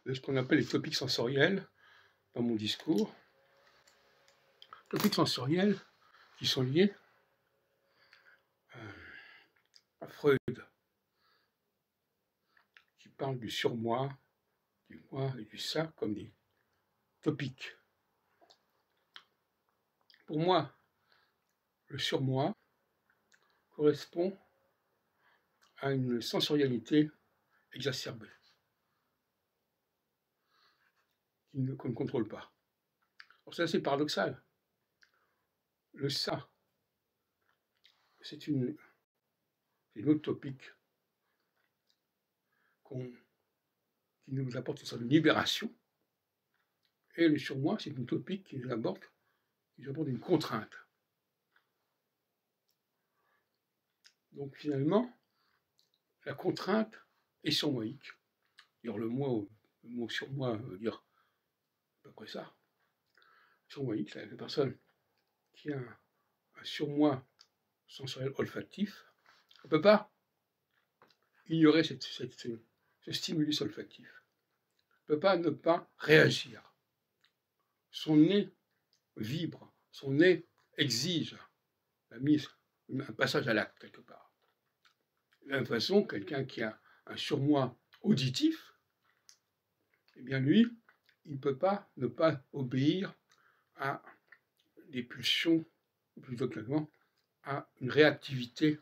de ce qu'on appelle les topiques sensoriels dans mon discours. Topiques sensoriels qui sont liés à Freud, qui parle du surmoi, du moi et du ça comme des topiques. Pour moi, le surmoi correspond à une sensorialité exacerbée, qu'on ne contrôle pas. Alors c'est assez paradoxal. Le ça, c'est une autre topique qui nous apporte une sorte de libération, et le surmoi, c'est une topique qui nous apporte une contrainte. Donc finalement, la contrainte est surmoïque. D'ailleurs, le mot surmoi veut dire à peu près ça. Surmoïque, c'est la personne qui a un surmoi sensoriel olfactif ne peut pas ignorer ce stimulus olfactif. Ne peut pas ne pas réagir. Son nez vibre, son nez exige un passage à l'acte quelque part. De la même façon, quelqu'un qui a un surmoi auditif, eh bien lui, il ne peut pas ne pas obéir à des pulsions, ou plutôt clairement, à une réactivité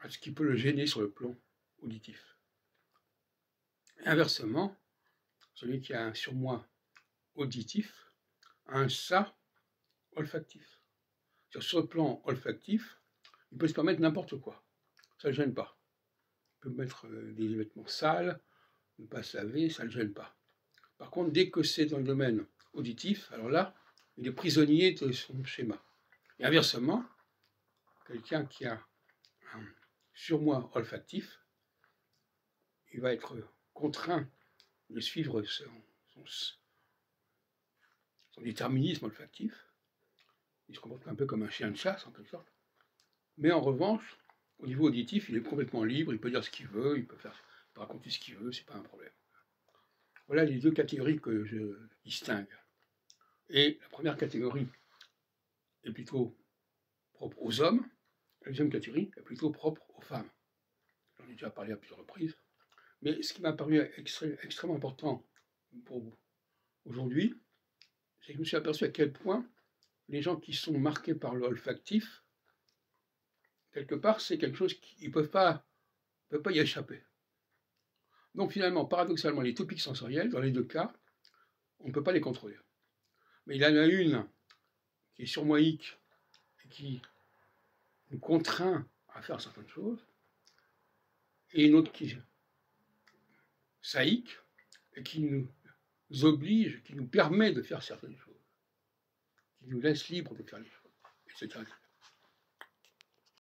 à ce qui peut le gêner sur le plan auditif. Et inversement, celui qui a un surmoi auditif a un ça olfactif. Sur le plan olfactif, il peut se permettre n'importe quoi. Ça ne le gêne pas. Il peut mettre des vêtements sales, ne pas se laver, ça ne le gêne pas. Par contre, dès que c'est dans le domaine auditif, alors là, il est prisonnier de son schéma. Et inversement, quelqu'un qui a un surmoi olfactif, il va être contraint de suivre son déterminisme olfactif. Il se comporte un peu comme un chien de chasse, en quelque sorte. Mais en revanche, au niveau auditif, il est complètement libre, il peut dire ce qu'il veut, il peut raconter ce qu'il veut, c'est pas un problème. Voilà les deux catégories que je distingue. Et la première catégorie est plutôt propre aux hommes, la deuxième catégorie est plutôt propre aux femmes. J'en ai déjà parlé à plusieurs reprises. Mais ce qui m'a paru extrêmement important pour vous aujourd'hui, c'est que je me suis aperçu à quel point les gens qui sont marqués par l'olfactif, quelque part, c'est quelque chose qu'ils ne peuvent pas y échapper. Donc finalement, paradoxalement, les topiques sensoriels, dans les deux cas, on ne peut pas les contrôler. Mais il y en a une qui est surmoïque et qui nous contraint à faire certaines choses, et une autre qui est saïque et qui nous oblige, qui nous permet de faire certaines choses, qui nous laisse libre de faire les choses, etc.